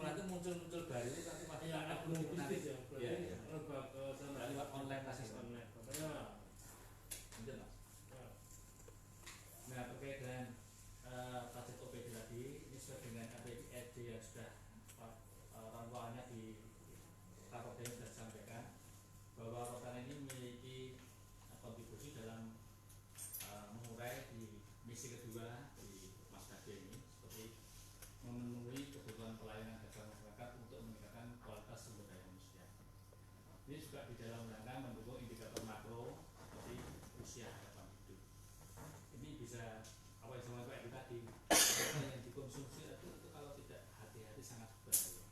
setelah itu muncul baru ini nanti masih akan belum menarik. bisnis ya, berarti rebak ke sana Lewat online pasti online. Makanya Lanjut, Mas. Nah, terkait dengan target OPD tadi, ini sesuai dengan APD yang sudah rangkumannya di raportnya sudah disampaikan bahwa Rotan ini memiliki kontribusi dalam mengurai di misi kedua di Mas Kade ini seperti memenuhi kebutuhan pelayanan dasar masyarakat untuk meningkatkan kualitas sumber daya manusia. Ini juga di dalam rangka mendukung indikator makro seperti usia harapan hidup. Ini bisa apa yang sama kayak tadi yang dikonsumsi itu kalau tidak hati-hati sangat berbahaya.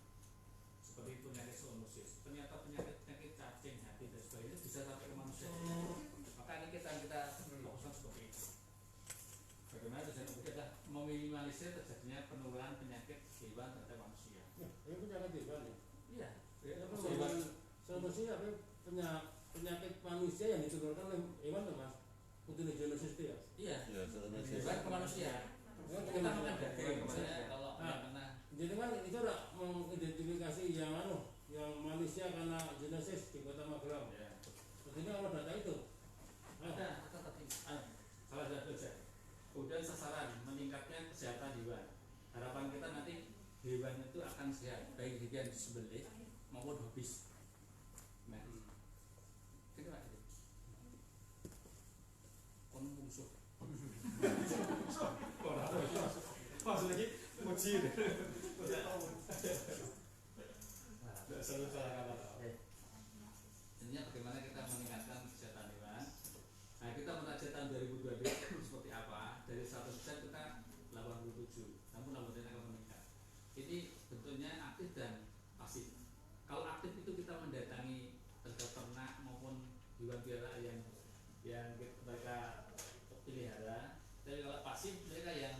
Seperti penyakit zoonosis, ternyata penyakit cacing, hati dan sebagainya bisa sampai ke manusia. Maka ini kita fokuskan seperti itu. Bagaimana tujuan OPD adalah meminimalisir terjadinya penularan penyakit hewan terhadap manusia. ini penyakit hewan ya. Iya. Hewan zoonosis apa penyakit manusia yang ditularkan oleh hewan tuh Mas. Putinogenesis itu ya. Iya. Ya, zoonosis. Hewan ke manusia. Kita makan daging misalnya kalau kena. Jadi kan itu udah mengidentifikasi yang yang manusia karena zoonosis di Kota Magelang. Ya. Jadi kalau data itu Ada tadi. Salah satu saja. Kemudian sasaran meningkatnya kesehatan hewan. Harapan kita nanti hewan itu akan sehat, baik hewan disembelih maupun habis. Nah, kita Pak. Kon musuh. Pas lagi muji. Nah, selalu salah kata. Intinya bagaimana kita meningkatkan kesehatan hewan. Nah, kita menarget tahun 2022 seperti apa? Dari 100% kita 87, namun anggotanya akan meningkat. Ini bentuknya aktif dan pasif. Kalau aktif itu kita mendatangi ternak maupun hewan piaraan yang mereka pelihara. Tapi kalau pasif mereka yang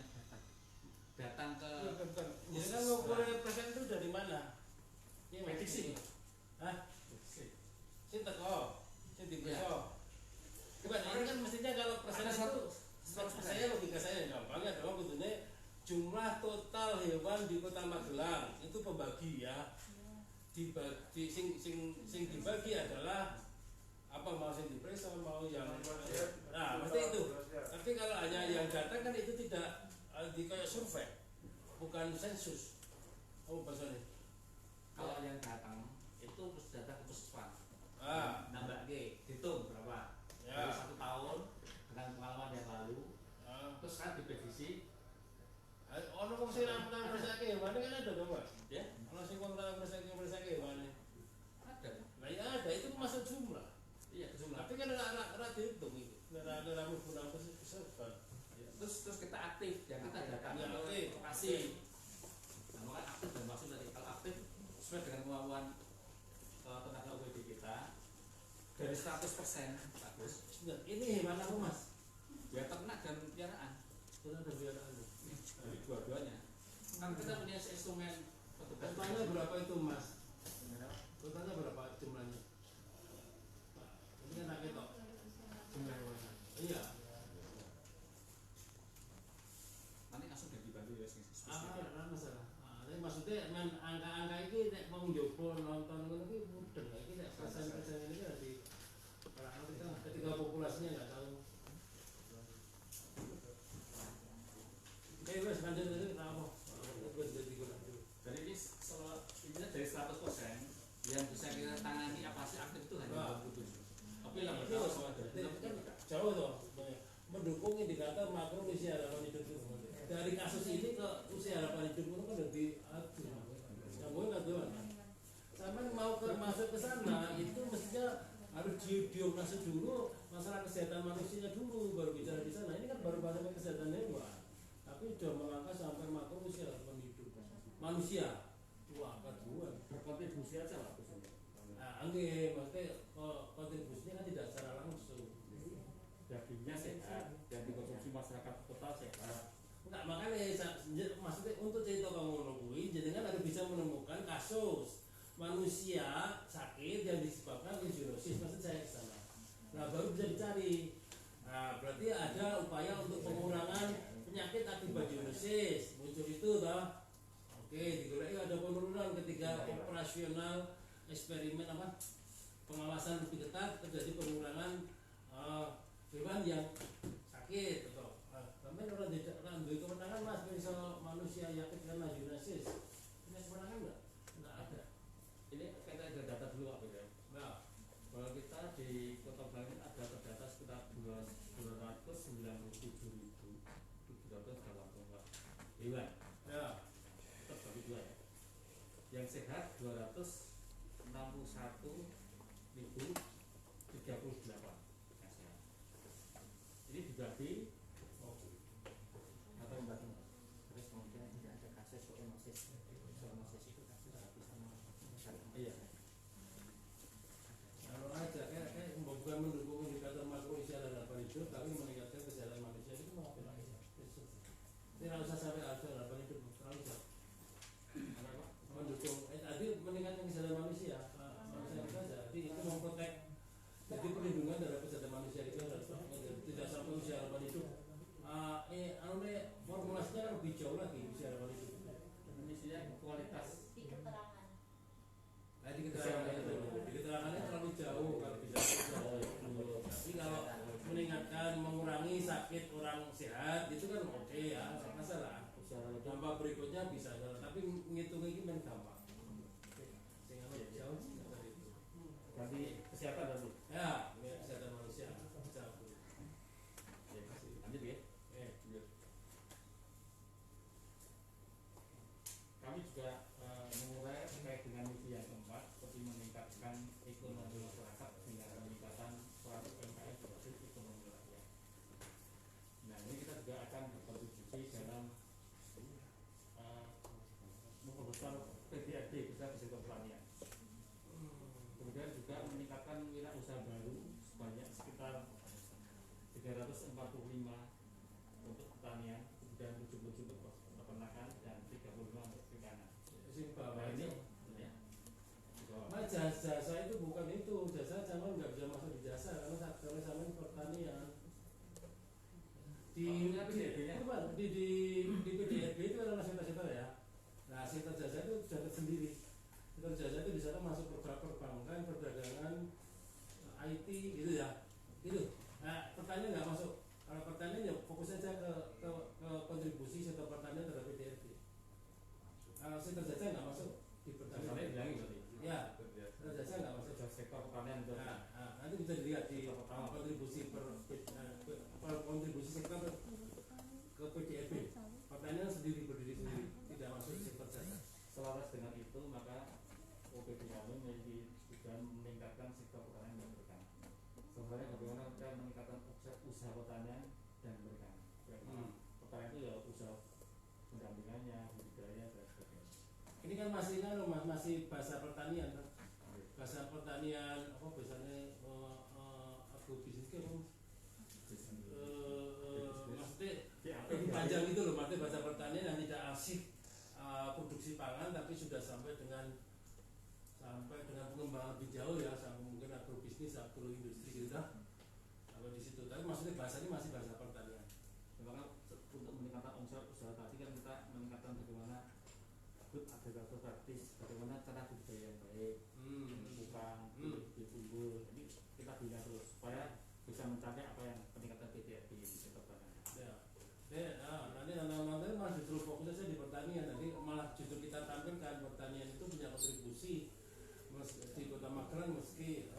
datang ke. Jadi kan ngukur persen itu dari mana? Ini prediksi. Hah? Prediksi. Sing teko, sing dibeso. Coba ini kan mestinya kalau persen itu saya logika saya gampang ya adalah betulnya jumlah total hewan di Kota Magelang itu pembagi ya. Dibagi sing dibagi adalah apa mau sing diperiksa mau yang mesti itu. Tapi kalau hanya yang datang kan itu tidak di kayak survei, bukan sensus. Oh bahasanya. Kalau yang datang itu data ke puskesmas. Nambah hitung berapa? Ya. Dari 1 tahun dengan pengalaman yang lalu. Terus kan diprediksi. Ono wong sing rampung persake, mana kan ada dong, Mas? Ya, Ono sing wong rampung persake mana? ada. Nah ya ada, itu masuk jumlah. Iya, jumlah. Tapi kan ada dihitung itu. Ada rampung kurang persen. Ya, terus kita aktif, yang kita datang Ya, ke aktif. lokasi. Nah, makanya aktif dan maksud dari kalau aktif sesuai dengan kemampuan tenaga OPD kita dari 100% bagus. Ini mana aku Mas? Ya ternak dan piaraan. Kita ada biaraan. Jadi dua-duanya. Kan kita punya instrumen petugas. Totalnya berapa itu Mas? Totalnya berapa jumlahnya? Ini kan nak ketok. Jumlah hewannya. Iya. Nanti langsung udah dibantu ya Masalah. Tapi maksudnya angka-angka ini nek mau njopo nonton ngono iki mudeng iki nek persen-persen ini kan di ketika populasinya nggak tahu. Wes lanjut itu apa? Terus jadi Jadi ini intinya dari 100% yang bisa kita tangani apa sih aktif itu hanya 27. Tapi lah itu kan jauh toh. Mendukung indikator makro usia harapan hidup itu. Dari kasus ini ke usia harapan hidup itu kan lebih aduh. Yang gue nggak tahu. Sampai mau masuk ke sana itu mestinya harus diagnosis dulu masalah kesehatan manusia dulu baru bicara di sana. Ini kan baru pada kesehatan hewan. Tapi sudah melangkah sampai makro usia harapan hidup manusia. Wah, kedua berkontribusi aja lah kesini. Nah, anggih, maksudnya kontribusinya kan tidak secara langsung. Dagingnya sehat dan dikonsumsi masyarakat total sehat. Enggak, makanya maksudnya untuk cerita kamu nungguin, jadi kan harus bisa menemukan kasus manusia sakit yang disebabkan oleh zoonosis, maksud saya ke sana. Nah, baru bisa dicari. Nah, berarti ada upaya untuk pengurangan penyakit akibat zoonosis. Muncul itu toh. Oke, digoleki ada penurunan ketika operasional eksperimen pengawasan lebih ketat, terjadi pengurangan hewan yang sakit atau sampai orang tidak ambil kemenangan mas bisa manusia yakin karena eugenesis ini kemenangan nggak ada. Ini kita ada data dulu Pak ya. Nah, Bahwa kita di Kota Blanket ada terdata sekitar 297.784 hewan. ya Tetap bagi dua ya. Yang sehat 261.038 yang sehat. Ini dibagi Atau membagi terus kemudian tidak ada kasus zoonosis. Zoonosis itu kasus bisa menyebabkan iya. kalau aja kayak bukan mendukung indikator makro usia dan harapan hidup tapi meningkatkan kesehatan manusia itu mau apa lagi? Ini nggak usah sampai ada harapan hidup terlalu jauh. Mendukung tadi meningkatkan kesehatan manusia saja. Jadi itu memprotek. Jadi perlindungan terhadap kesehatan manusia itu harus tidak sampai usia harapan hidup. Formulasinya kan lebih jauh lagi usia harapan hidup. Indonesia kualitas di keterangan. Nah, di keterangannya terlalu jauh kalau bisa jauh. Tapi kalau meningkatkan, mengurangi sakit orang sehat itu kan oke ya, nggak masalah. Dampak berikutnya bisa, tapi ngitung ini kan gampang. Sehingga jauh dari itu. berarti kesehatan berarti. Ya, kesehatan manusia jauh. Ya, lanjut ya. Kami juga mengurai terkait dengan misi yang keempat, seperti meningkatkan ekonomi masyarakat dengan peningkatan peran UMKM berbasis ekonomi rakyat. Nah, ini kita juga akan berkontribusi dalam memperbesar PDRD besar di sektor pertanian. Kemudian juga meningkatkan wirausaha baru sebanyak sekitar 345 untuk pertanian, kemudian 77 untuk peternakan dan 35 untuk perikanan. Simpel. Nah, ini ya. Nah, jasa itu bukan itu, jasa zaman nggak bisa masuk di jasa karena zaman pertanian. Di PDRB itu adalah sektor ya. Nah, sektor jasa itu sudah tersendiri. Sektor jasa itu di sana masuk perbankan, perdagangan, IT gitu ya. Gitu. Nah, pertanian nggak masuk. Kalau pertanian ya fokus saja ke kontribusi sektor pertanian terhadap PDRB. Kalau sektor jasa nggak masuk di pertanian. Sampai bilangi berarti. Ya, sektor jasa nggak masuk. Sektor pertanian itu. Nah, nanti bisa dilihat di kontribusi kontribusi sektor ke PDRB. Pertanian sendiri berdiri sendiri, tidak masuk sektor jasa. Selaras dengan itu, maka OPD kami memiliki tujuan meningkatkan sektor pertanian dan perikanan. Sebenarnya bagaimana kita meningkatkan usaha pertanian dan perikanan. Pertanian itu ya usaha pendampingannya, budidaya dan sebagainya. Ini kan masih bahasa pertanian kan? Bahasa pertanian apa biasanya agrobisnis kan? Maksudnya panjang itu loh, maksudnya bahasa pertanian yang tidak asik produksi pangan tapi sudah sampai dengan pengembangan lebih jauh ya, sampai mungkin agrobisnis, agroindustri gitu dah. Sampai di situ. Tapi maksudnya bahasa ini masih bahasa pertanian. Memang untuk meningkatkan unsur usaha tadi kan kita meningkatkan bagaimana good agriculture practice, bagaimana cara budidaya yang baik, bukan timbul. Ini kita bina terus supaya bisa mencapai apa yang peningkatan PDRB di sektor pertanian. Nanti malah justru fokus saja di pertanian. Nanti malah justru kita tampilkan pertanian itu punya kontribusi di Kota Magelang meski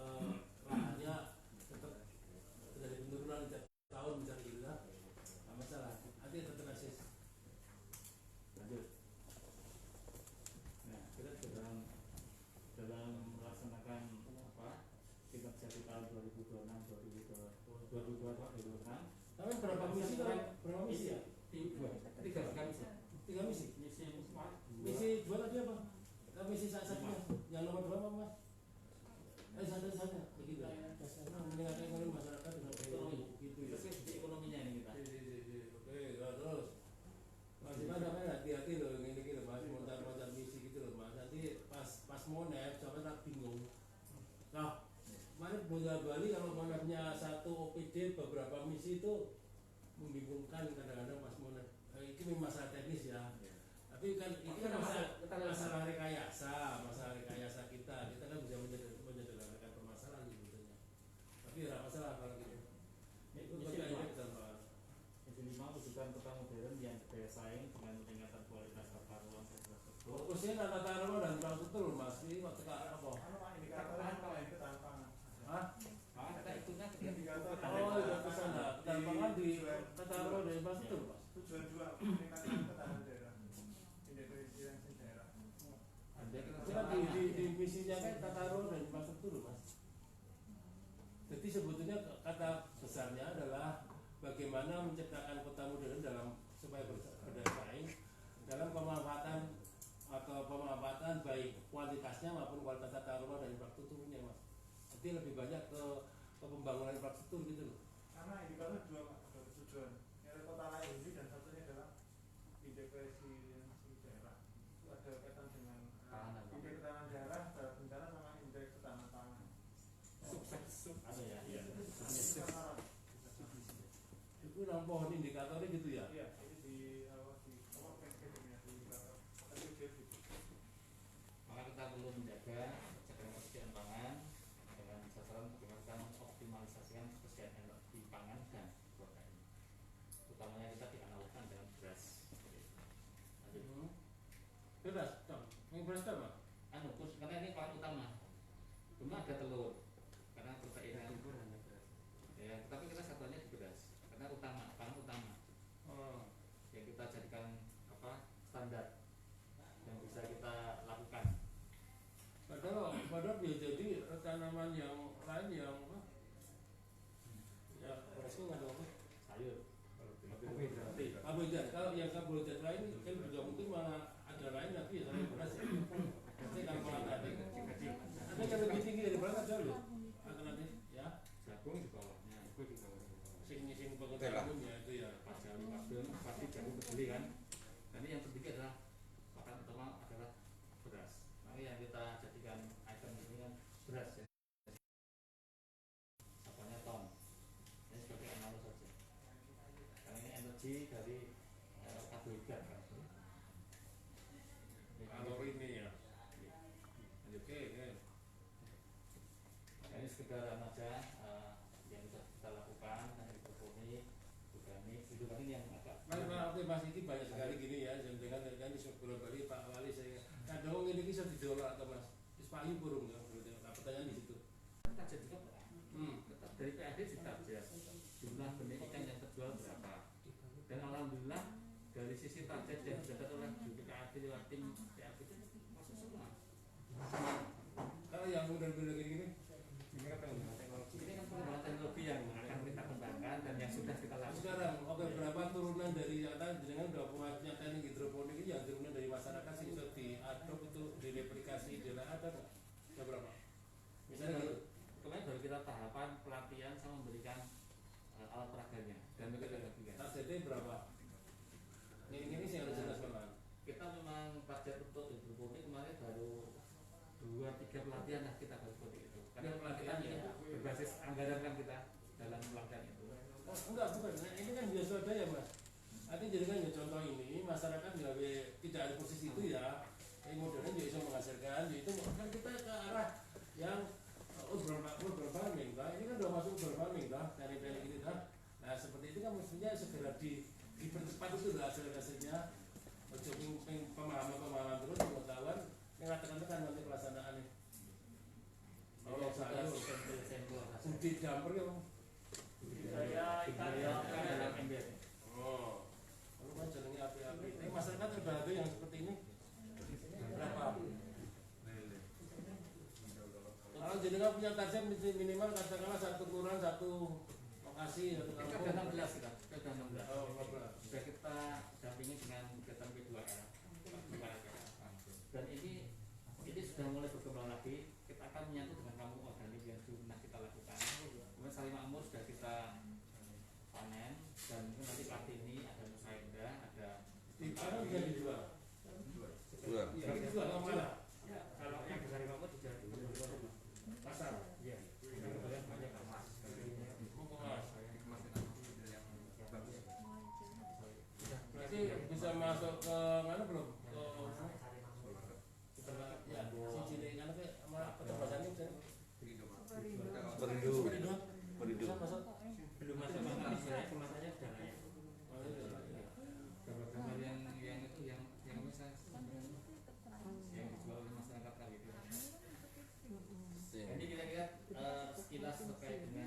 lahannya tetap dari penurunan tiap tahun misalnya gitu lah. Nggak masalah. Nanti tetap asis. Lanjut. Nah, kita dalam melaksanakan kinerja di tahun 2026 Tapi berapa misi kan? Berapa misi ya? Tiga misi. Tiga misi. Misi dua tadi apa? Misi satunya. Yang nomor 2 apa mas? Satu begitu. Meningkatkan ekonomi masyarakat dengan ekonomi gitu ya. Di ekonominya ini kita. Oke, terus. Masih ada hati-hati loh ini gitu mas, montar misi gitu loh mas. Nanti pas monet sampai tak bingung. Nah, mana Bali kalau monetnya satu OPD beberapa misi itu membingungkan kadang-kadang pas monet. Ini masalah teknis ya. Tapi Tapi kan ini kan masalah rekayasa kita kan bisa menyederhanakan permasalahan sebetulnya. Tapi tidak masalah kalau gitu. Itu bagaimana kita bahas. Yang kelima, wujudkan kota modern yang berdaya saing dengan peningkatan kualitas tata ruang dan infrastruktur. Fokusnya tata ruang dan infrastruktur, Mas. Ini waktu apa? Hah? Kita itunya Oh, itu ke sana. Ketampangan di tata ruang dan infrastruktur, Mas. Tujuan 2 peningkatan ketahanan daerah. Independensi daerah. Kita di misinya kan tata ruang dan infrastruktur, Mas. Jadi sebetulnya kata besarnya adalah bagaimana menciptakan kota modern dalam supaya berdaya saing dalam pemanfaatan baik kuantitasnya maupun kualitas tata ruang dan infrastrukturnya, Mas. Jadi lebih banyak ke pembangunan infrastruktur gitu loh. Karena indikator 2 Pak, ada tujuan. Yang kota lain ini dan satunya adalah independensi daerah. Itu ada kaitan dengan indeks ketahanan daerah, daerah bencana sama indeks ketahanan pangan. Ada ya? Iya. Sama. Itu nang pohon indikatornya gitu ya. Iya, ini di indikator. Tapi gitu. Maka kita perlu menjaga ketersediaan ketersediaan pangan dengan sasaran bagaimana kita mengoptimalisasikan ketersediaan energi pangan dan protein. Utamanya kita dianalogkan dengan beras. Beras, Tom. Ini beras apa? Karena ini paling utama. Cuma ada telur. Karena protein kan. Ya, tapi kita satuannya di beras. Karena pangan utama. Yang kita jadikan standar yang bisa kita lakukan. Padahal bisa jadi tanaman yang lain yang ya beras itu nggak ada apa? Sayur. Karbohidrat. Kalau yang karbohidrat lain kan juga mungkin malah ada lain tapi ya selain beras ya. Nanti kalau malah ada yang lebih tinggi dari beras ada loh. Alternatif ya. Jagung di bawahnya. Sing pengetahuan umumnya itu ya. Pasti pasti jagung kebeli kan. Nanti yang ketiga adalah pakan utama adalah beras. Nah, yang kita jadikan item ini kan beras ya. Apanya ton. Ini sebagai analog saja. Karena ini energi dari karbohidrat kan. Kalori ini ya. Oke. Ini sekedar aja yang bisa kita lakukan dan hidroponik, organik yang agak. Mas ini banyak sekali gini ya, dengan sebelum balik Pak Wali saya. Kadang ini bisa didolak atau Mas. Terus Pak Ayu burung ya, pertanyaan di situ. Kita jadikan dari PAD ditarget jumlah benih ikan yang terjual berapa. Dan alhamdulillah dari sisi target yang didapat oleh BPKAD lewat tim PAD itu masuk semua. Kalau yang benar-benar gini, ini kan pengembangan teknologi yang akan kita kembangkan dan yang sudah kita lakukan. Sekarang berapa turunan dari dengan udah punya teknik hidroponik ini yang turunan dari masyarakat sih bisa diadop itu direplikasi di ada nggak? Ada berapa? Misalnya gitu. Kemarin baru kita tahapan pelatihan sama memberikan alat peraganya dan metodologinya. Targetnya berapa? Ini sih harus jelas memang. Kita memang target untuk hidroponik kemarin baru 2-3 pelatihan lah kita baru seperti itu. Karena pelatihan ini berbasis anggaran kan kita dalam pelatihan itu. Oh, enggak, bukan. Nah, ini kan biasa ada ya Mas. Artinya jadi kan ya contoh ini masyarakat tidak ada posisi itu ya. Yang modern juga bisa menghasilkan, itu kan kita ke arah yang urban farming, ini kan udah masuk urban farming, teknik-teknik ini, nah seperti itu kan mestinya segera dipercepat itu hasil-hasilnya, pemahaman terus pengetahuan, yang tekan-tekan nanti pelaksanaannya. Kalau saya budi damper ya, budidaya ikan dalam ember. Oh, kalau kan jalannya api-api. Tapi masyarakat terbantu yang seperti ini berapa? Kalau jenengan punya target minimal katakanlah satu kelurahan, satu lokasi, satu kampung. Kita 16 kita sudah 16. Oh, 15. Sudah kita dampingi dengan kegiatan P2R. Dan ini sudah mulai berkembang lagi. Kita akan menyatu dengan kampung organik yang pernah kita lakukan. Kemudian Salim Makmur sudah kita panen dan nanti Kartini, ada Nusa Indah, ada Di mana bisa dijual? Jual. Dijual ke mana? kalau yang di Salim Makmur dijual di Pasar. Iya. Banyak emas. Berarti bisa masuk ke mana belum? Ke Perindo. Perindo. belum masuk mangkal, saya kemasannya sudah naik. Gambar-gambar yang itu yang misalnya yang dijual oleh masyarakat kali itu. Jadi kira-kira sekilas terkait dengan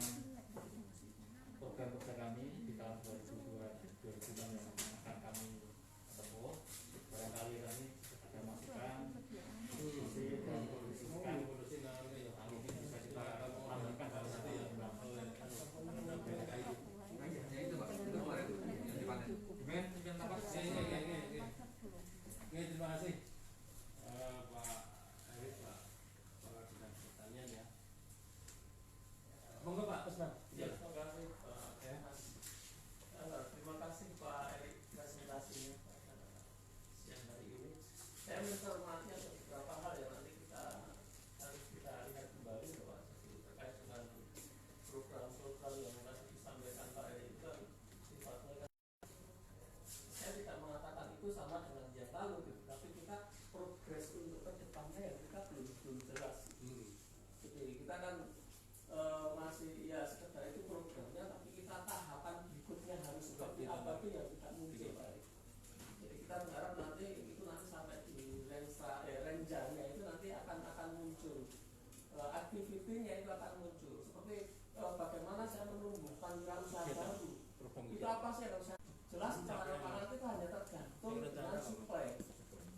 program kerja kami di tahun 2006 yang akan kami tempuh. Barangkali kami ada masukan, diskusi dan kondisikan hal ini bisa kita tambahkan dalam satu yang Terima kasih Pak Erik, Pak Kepala Dinas Pertanian ya. Monggo Pak Usman. Ya, terima kasih Pak Mas. Terima kasih Pak Erik presentasinya siang hari ini. Saya mencermati ada beberapa hal yang nanti harus kita lihat kembali bahwa terkait dengan program-program yang tadi disampaikan Pak Erik itu kan sifatnya kan saya tidak mengatakan itu sama dengan yang lalu gitu, tapi kita progres untuk ke depannya yang kita belum jelas. Jadi kita kan masih ya sekedar itu programnya, tapi kita tahapan berikutnya harus seperti apa itu yang tidak muncul Pak Erik. Jadi kita berharap nanti itu nanti sampai di renjanya itu nanti akan muncul aktivitinya itu akan muncul seperti bagaimana saya menumbuhkan wirausaha baru itu apa sih yang saya jelas secara pangan itu hanya tergantung dengan suplai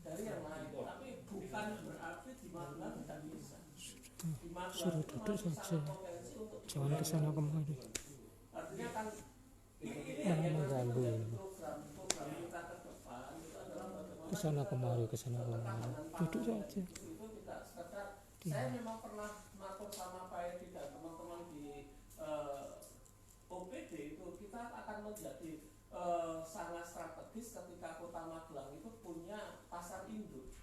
dari yang lain, tapi bukan berarti di Magelang tidak bisa. Di Magelang itu masih sangat potensi untuk jangan kesana kemari. Artinya kan ini yang yang mengganggu program kita ke depan itu adalah bagaimana kesana kemari duduk saja. itu tidak sekedar saya memang pernah matur sama Pak Edi dan teman-teman di OPD itu kita akan menjadi sangat strategis ketika Kota Magelang itu punya pasar induk,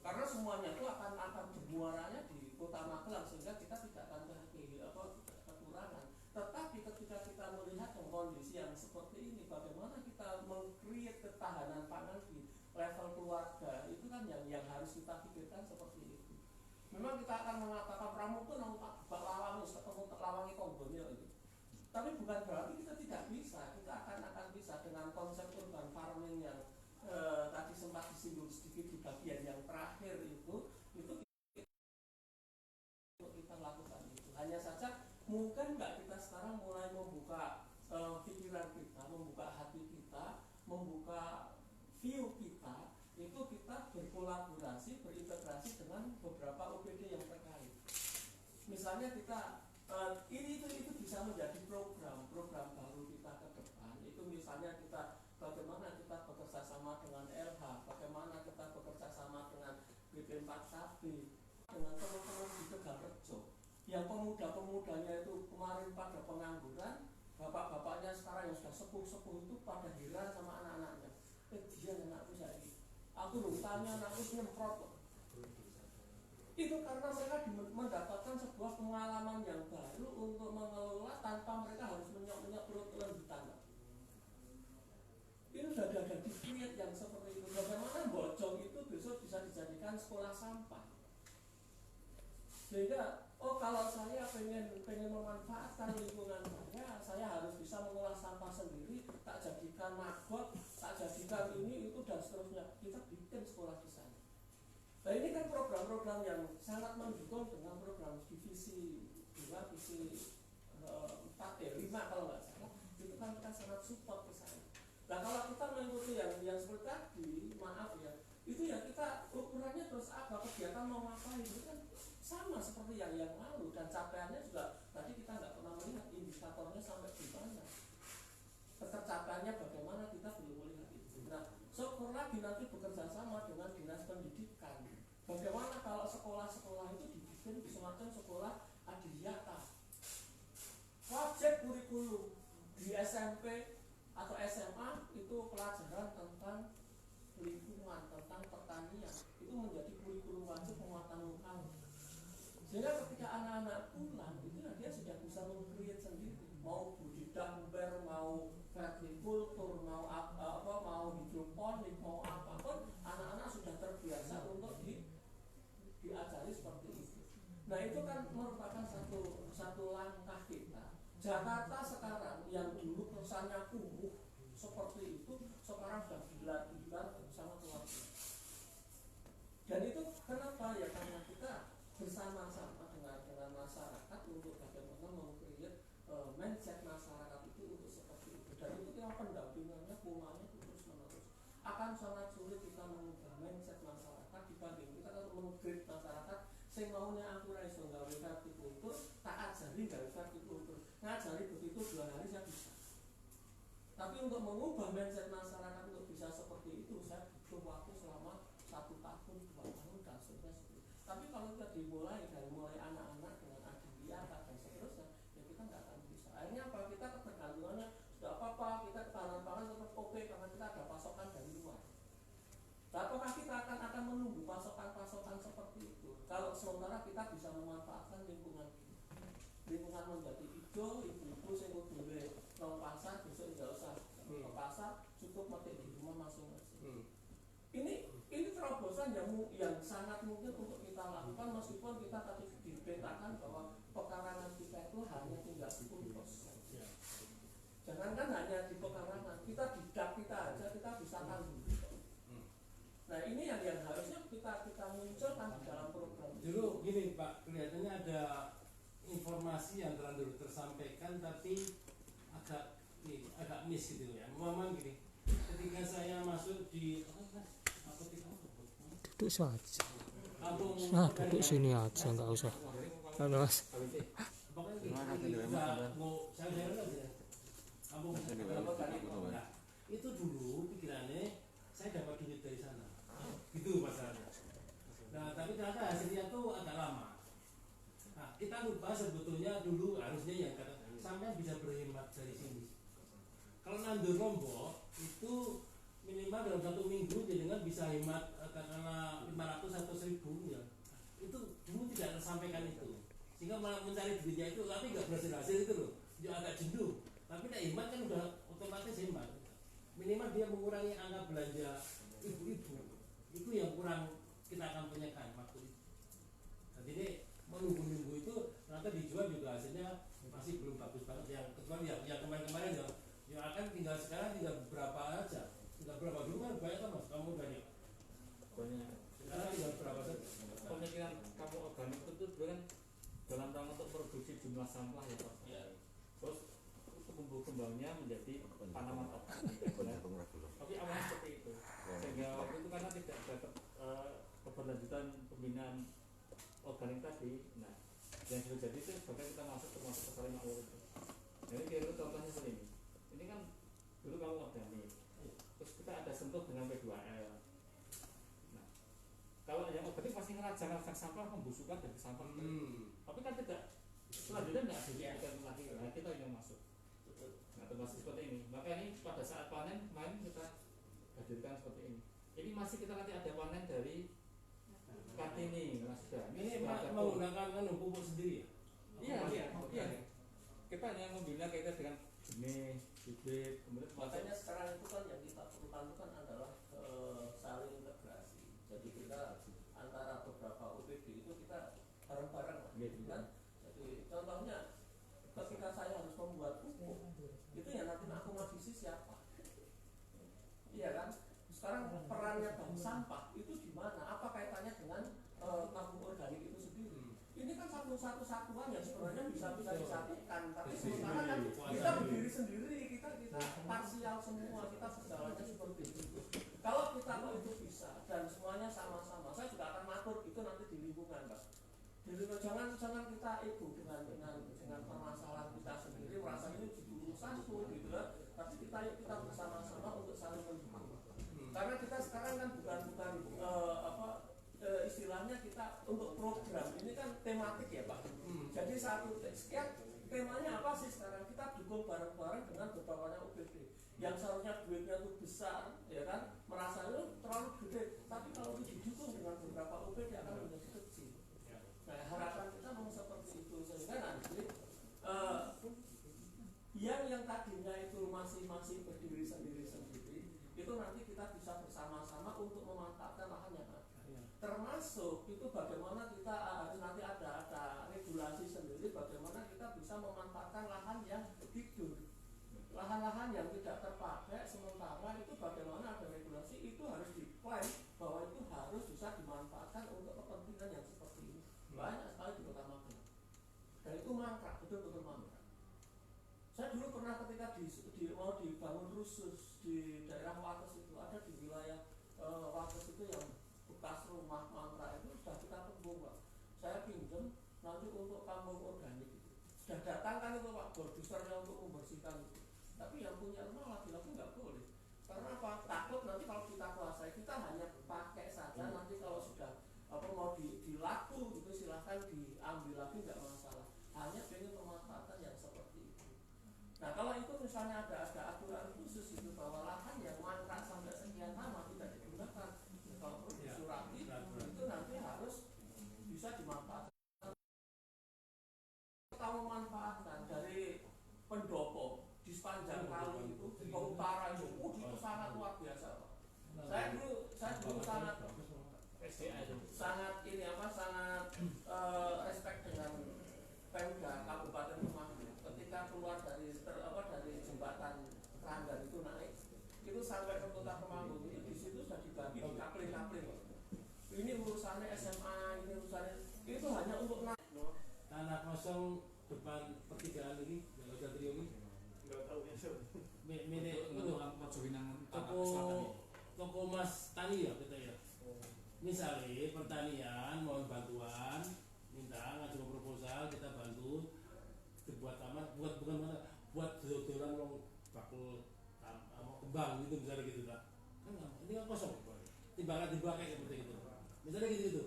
karena semuanya itu akan bermuaranya di Kota Magelang sehingga kita tidak akan kekurangan. Tetapi ketika kita melihat kondisi yang seperti ini, bagaimana kita meng-create ketahanan pangan di level keluarga itu kan yang harus kita pikirkan seperti itu. Memang kita akan mengatakan pramuka bak lawangi ketemu lawangi konggolnya itu. Tapi bukan berarti kita tidak bisa. Kita akan bisa dengan konsep urban farming yang tadi sempat disinggung sedikit di bagian yang terakhir itu kita lakukan itu. Hanya saja mungkin nggak kita sekarang mulai membuka pikiran kita, membuka hati kita, membuka view kita, itu kita berkolaborasi, berintegrasi dengan beberapa OPD yang terkait. Misalnya kita itu bisa menjadi program baru kita ke depan. Itu misalnya kita bagaimana kita bekerja sama dengan LH, bagaimana kita bekerja sama dengan BP4KB, dengan teman-teman di Tegalrejo yang pemuda-pemudanya itu kemarin pada pengangguran, bapak-bapaknya sekarang yang sudah sepuh-sepuh itu pada heran sama anak-anaknya. Dia anakku saya ini, aku tanya anakku nyemprot. Itu karena mereka mendapatkan sebuah pengalaman yang baru untuk mengelola tanpa mereka harus menyok-menyok perut di tanah. Itu sudah ada di create yang seperti itu. Bagaimana Bojong itu besok bisa dijadikan sekolah sampah. Sehingga kalau saya pengen memanfaatkan lingkungan saya harus bisa mengolah sampah sendiri, tak jadikan maggot, tak jadikan ini itu dan seterusnya. Kita bikin sekolah di sana. Nah ini kan program-program yang sangat mendukung dengan program divisi 2, divisi 5 kalau nggak salah, itu kan kita sangat support ke sana. Nah kalau kita mengikuti yang seperti tadi, maaf ya, itu ya kita ukurannya terus apa, kegiatan mau ngapain, itu kan sama seperti yang lalu dan capaiannya juga tadi kita nggak pernah melihat indikatornya sampai di mana. Tercapaiannya bagaimana kita belum melihat itu. Nah, syukur lagi nanti bekerja sama dengan dinas pendidikan. Bagaimana kalau sekolah-sekolah itu dibikin semacam sekolah adiyata. Wajib kurikulum di SMP atau SMA itu pelajaran tentang lingkungan, tentang pertanian. Itu menjadi kurikulum wajib penguatan lokal. Sehingga ketika anak-anak pulang itu dia sudah bisa meng-create sendiri. Mau budidaya umber, mau vertikultur, mau mau hidroponik, mau apapun, anak-anak sudah terbiasa untuk diajari seperti itu. Nah itu kan merupakan satu langkah kita. Jakarta sekarang yang dulu kesannya kumuh seperti itu, sekarang sudah gila-gila sangat luar biasa. Dan itu kenapa ya? Karena kita bersama-sama dengan masyarakat untuk bagaimana meng-create mindset masyarakat itu untuk seperti itu. Dan itu yang pendampingannya, polanya itu terus menerus. Akan sangat sulit kita mengubah mindset masyarakat dibanding kita meng-create masyarakat sing maunya aku raiso gawe vertikultur, tak ajari gawe vertikultur, ngajari begitu 2 hari saya bisa. Tapi untuk mengubah mindset masyarakat untuk bisa seperti itu, saya butuh waktu selama 1 tahun, 2 tahun dan seterusnya. Tapi kalau kita dimulai dari mulai anak-anak dengan adiwiyata dan seterusnya, ya kita nggak akan bisa. Akhirnya apa? Kita ketergantungannya sudah apa-apa, kita pangan-pangan tetap oke karena kita ada pasokan dari luar. Apakah kita akan menunggu pasokan-pasokan seperti itu? Kalau sementara kita bisa memanfaatkan lingkungan menjadi hijau, ibu-ibu sing boleh nang pasar, besok nggak usah ke pasar, cukup metik di rumah masing-masing. Ini terobosan yang sangat mungkin untuk kita lakukan meskipun kita tadi dipetakan bahwa pekarangan kita itu hanya tinggal 10%. Jangankan hanya di pekarangan, kita di dak kita aja kita bisa tanggung. Nah ini yang harusnya kita munculkan di dalam program. Dulu gini Pak, kelihatannya ada informasi yang terlalu tersampaikan tapi agak miss gitu ya. Memang gini, ketika saya masuk di Duduk saja. kampung Duduk sini aja, nggak usah. Halo Mas. Nah, itu dulu pikirannya saya dapat duit dari sana, gitu masalahnya. Nah, tapi ternyata hasilnya tuh agak lama. Nah, kita lupa sebetulnya dulu harusnya yang kata sampai bisa berhemat dari sini. Kalau nandur lombok itu minimal dalam 1 minggu jenengan bisa hemat katakanlah 500 atau 1000 ya. Itu dulu tidak tersampaikan itu. Sehingga malah mencari duitnya itu tapi nggak berhasil itu loh. Dia agak jenuh. Tapi tidak hemat kan udah otomatis hemat. Minimal dia mengurangi angka belanja ibu-ibu. Itu yang kurang kita akan tanyakan waktu itu. Jadi ini menunggu-nunggu itu ternyata dijual juga hasilnya masih belum bagus banget. Yang kecuali yang kemarin-kemarin ya akan tinggal sekarang tinggal berapa aja. Tinggal berapa dulu kan banyak kan Mas? Kamu banyak. Sekarang tinggal berapa saja. Pemikiran kamu organik itu dulu kan dalam rangka untuk produksi jumlah sampah ya Pak. Ya. Terus tumbuh kembangnya menjadi tanaman organik. Tapi awalnya seperti itu. Sehingga waktu itu karena tidak ada keberlanjutan pembinaan organik tadi. Nah, yang sudah jadi itu bahkan kita termasuk ke saling awal itu. Jadi kira-kira contohnya seperti ini. Ini kan dulu kamu organik. Terus kita ada sentuh dengan P2L. Nah, kalau yang organik pasti ngerajang sampah, membusukan dari sampah. Tapi kan tidak selanjutnya tidak dilihatkan lagi. Nah, kita yang masuk. Nah, termasuk seperti ini. Maka ini pada saat panen main kita hadirkan seperti ini. Ini masih kita nanti ada panen dari Kartini, Mas sudah. Ini menggunakan kan pupuk sendiri ya? Iya. Kita hanya membina kaitan dengan benih, bibit, kemudian Makanya sekarang itu kan yang kita perlukan itu kan adalah saling integrasi. Jadi kita antara beberapa UPD itu kita bareng-bareng kan. Jadi contohnya ketika saya harus membuat pupuk itu ya nanti akumulasi siapa? Iya kan? Sekarang perannya bank sampah itu di mana? Apa kaitannya dengan kampung organik itu sendiri? Ini kan satu satuan yang sebenarnya bisa disatukan, tapi sementara kan kita berdiri sendiri, kita parsial semua, kita sejalannya seperti itu. Kalau kita itu bisa dan semuanya sama-sama, saya juga akan ngatur itu nanti di lingkungan, Pak. Di lingkungan jangan kita ego dengan permasalahan kita sendiri, merasa ini urusanku gitu kan. Tapi kita bersama-sama untuk saling mendukung. Karena kita sekarang kan bukan istilahnya kita untuk program ini kan tematik ya Pak. Jadi satu sekian temanya apa sih sekarang kita dukung bareng-bareng dengan beberapa UPD yang seharusnya duitnya itu besar ya kan merasa itu terlalu gede tapi kalau itu didukung dengan beberapa UPD akan menjadi kecil. Nah harapan kita mau seperti itu sehingga nanti yang tadinya itu masih berdiri sendiri itu nanti kita bisa bersama-sama untuk memanfaatkan lahan yang ada. Termasuk itu bagaimana kita nanti ada bisa memanfaatkan lahan yang tidur. Lahan-lahan yang tidak terpakai sementara itu bagaimana ada regulasi itu harus diklaim bahwa itu harus bisa dimanfaatkan untuk kepentingan yang seperti ini. Banyak sekali di Kota Magelang. Dan itu mangkrak, betul-betul mangkrak. Saya dulu pernah ketika mau dibangun rusus di daerah Wates itu, ada di wilayah Wates itu yang bekas rumah mangkrak itu sudah kita tembung Pak. Saya pinjam nanti untuk kampung organik itu. Sudah datangkan itu Pak produsernya untuk membersihkan itu. Tapi yang punya rumah lagi-lagi nggak boleh. Karena apa? Takut nanti kalau kita kuasai, kita hanya pakai saja. Nanti kalau sudah mau dilaku gitu silahkan diambil lagi nggak masalah. Hanya pengen pemanfaatan yang seperti itu. Nah kalau itu misalnya ada aturan khusus itu bahwa lahan yang mangkrak sampai sekian lama tidak digunakan, kalau perlu disurati itu nanti harus bisa dimanfaatkan. Kamu manfaatkan dari pendopo di sepanjang kali itu ke utara itu, itu sangat luar biasa Pak. Saya dulu sangat ini apa sangat respect dengan Pemda Kabupaten Temanggung ketika keluar dari jembatan Keranggan itu naik itu sampai ke Kota Temanggung itu di situ sudah dibagi di kapling-kapling. Ini urusannya SMA, ini urusannya itu hanya untuk tanah kosong depan pertigaan ini yang hotel trio ini Nggak tahu ya Sob. milik toko toko Mas Tani ya kita ya. Misalnya pertanian mohon bantuan, minta ngajukan proposal, kita bantu dibuat taman, buat dodolan wong bakul kembang gitu misalnya gitu Pak. Kan ini kan kosong timbangan dipakai seperti itu. Misalnya gitu.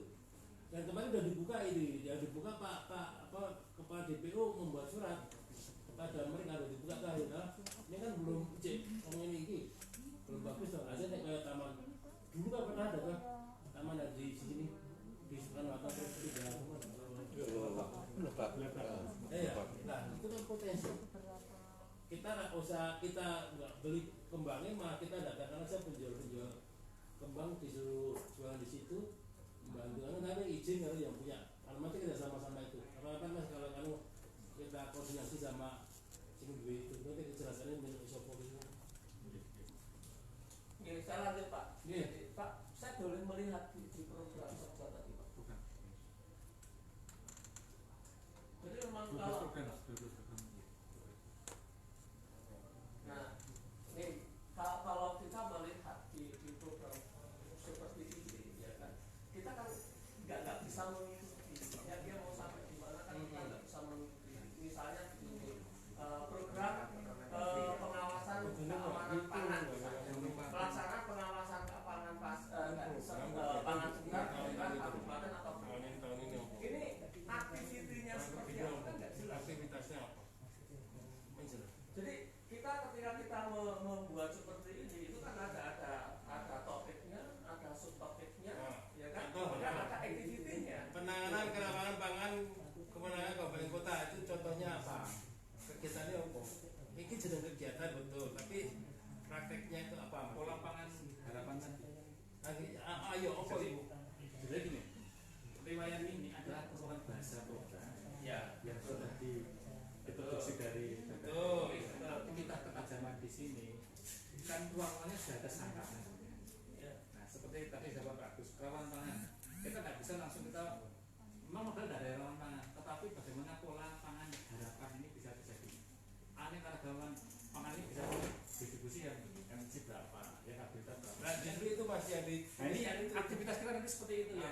Dan kemarin sudah dibuka ini, ya dibuka kepala DPO membuat surat kepada mereka harus dibuka kan ya. Ini kan belum cek ngomong ini belum bagus dong. Aja kayak taman dulu kan pernah ada kan taman ada di sini di Soekarno Hatta di dalam nah itu kan potensi. Kita nggak usah kita nggak beli kembangnya, malah kita datangkan aja penjual kembang disuruh jualan di situ. Bantuan ada izin kalau yang punya. Kalau nanti kita sama-sama itu. Apa Mas kalau kita koordinasi sama sini duit itu nanti kejelasannya menurut sopo itu. Oke, saya lanjut Pak. Jadi, Pak, saya boleh melihat di program saja tadi Pak. bukan. Jadi memang kalau kita melihat di program seperti ini ya kan, kita kan nggak bisa mengikuti ya dia mau sampai di mana kan kita nggak bisa mengikuti. Misalnya ini program pengawasan keamanan pangan, pelaksanaan pengawasan keamanan pangan sekitar kabupaten atau ini aktivitinya seperti apa kan nggak jelas. Aktivitasnya apa? Jadi kita ketika kita membuat seperti ini itu kan ada topiknya, ada subtopiknya, ya kan? Dan ada aktivitinya. Penanganan kerawanan pangan kemenangan kabupaten kota itu contohnya apa? Kegiatannya apa? Ini sedang kegiatan betul, tapi prakteknya itu apa? Pola pangan harapan tadi. Ayo, apa ibu? Jadi gini, riwayat ini adalah persoalan bahasa program Ya, yang sudah diproduksi dari Betul. kita ketajaman di sini kan ruang-ruangnya sudah tersangkakan. Nah seperti tadi Bapak Bagus, rawan pangan kita nggak bisa langsung kita memang modal dari rawan pangan, tetapi bagaimana pola pangan harapan ini bisa terjadi. Aneka pangan ini bisa distribusi yang misi berapa, yang aktivitas berapa. Nah, justru itu masih ada. Nah ini yang aktivitas kita nanti seperti itu ya.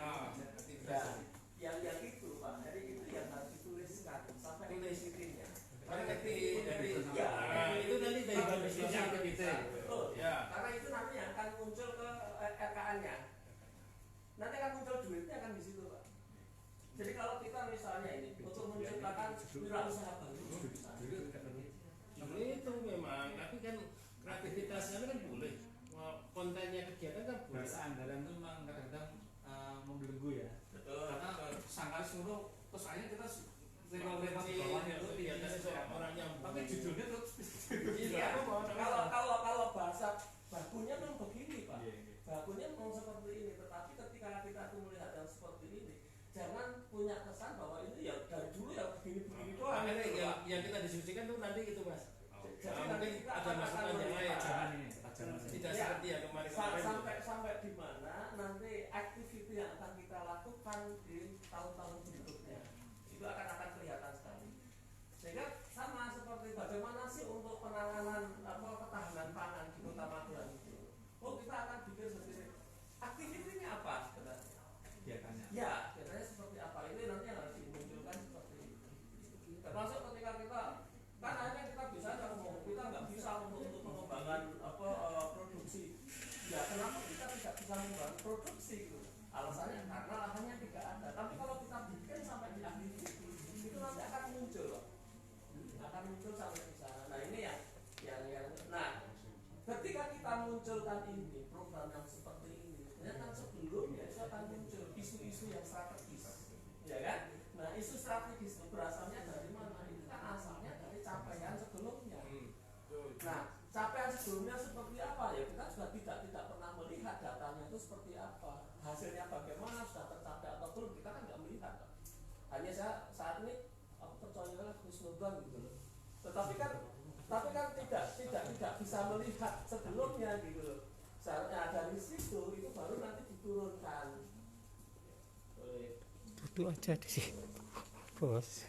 yang itu Pak, jadi itu yang harus dituliskan sampai aktivitinya. Karena nanti dari itu nanti dari bisnisnya kita. Betul. Ya. Karena itu nanti yang akan muncul ke RKA-nya. Nanti akan muncul duitnya kan di situ Pak. Jadi kalau kita misalnya ini untuk menciptakan wirausaha baru, itu memang, tapi kan kreativitasnya kan boleh. Kontennya kegiatan kan boleh. Bahasa anggaran itu memang kadang-kadang membelenggu ya. betul. Karena sangkal seluruh terus akhirnya kita lewat Konvensi bawahnya itu itu biasanya soal orang yang tapi judulnya terus Iya. Kalau bahasa bakunya memang begini Pak. Iya. Bakunya memang seperti ini, tetapi ketika kita tuh melihat yang seperti ini, jangan punya kesan bahwa ini ya dari dulu ya begini-begini doang. makanya gitu, Pak. yang kita diskusikan tuh nanti itu mas. Jadi Nah, nanti mungkin kita ada akan masukan yang lain. melihat. Jangan ini, jangan. Tidak Ya. seperti yang kemarin-kemarin. Sampai di mana nanti activity yang akan kita lakukan di tahun-tahun berikutnya itu akan kelihatan sekali. Sehingga sama seperti bagaimana sih untuk penanganan ketahanan pangan di Kota Magelang itu. Oh, kita akan bikin sendiri. Aktivitinya apa sebenarnya? Kegiatannya. Ya, biasanya seperti apa ini nanti yang harus dimunculkan seperti itu. Termasuk ketika kita kan akhirnya kita bisa ngomong kita nggak bisa untuk pengembangan produksi. Ya kenapa kita tidak bisa membangun produksi gitu? Alasannya karena lahannya tidak ada. Tapi kalau kita bikin sampai di aktiviti itu nanti akan muncul, akan muncul sampai di sana. Nah ini yang nah ketika kita munculkan ini program yang seperti ini, sebenarnya kan sebelumnya itu akan muncul isu-isu yang strategis, ya kan? Nah isu strategis itu berasalnya dari mana? Itu kan asalnya dari capaian sebelumnya. Nah capaian sebelumnya seperti apa ya? Kita sudah tidak pernah melihat datanya itu seperti apa, hasilnya bagaimana, sudah tercapai atau belum, kita kan nggak melihat. Hanya saat ini aku percaya Gus Nurban gitu loh. Tetapi kan tidak bisa melihat sebelumnya gitu loh. Seharusnya dari situ itu baru nanti diturunkan. Duduk aja di sini bos.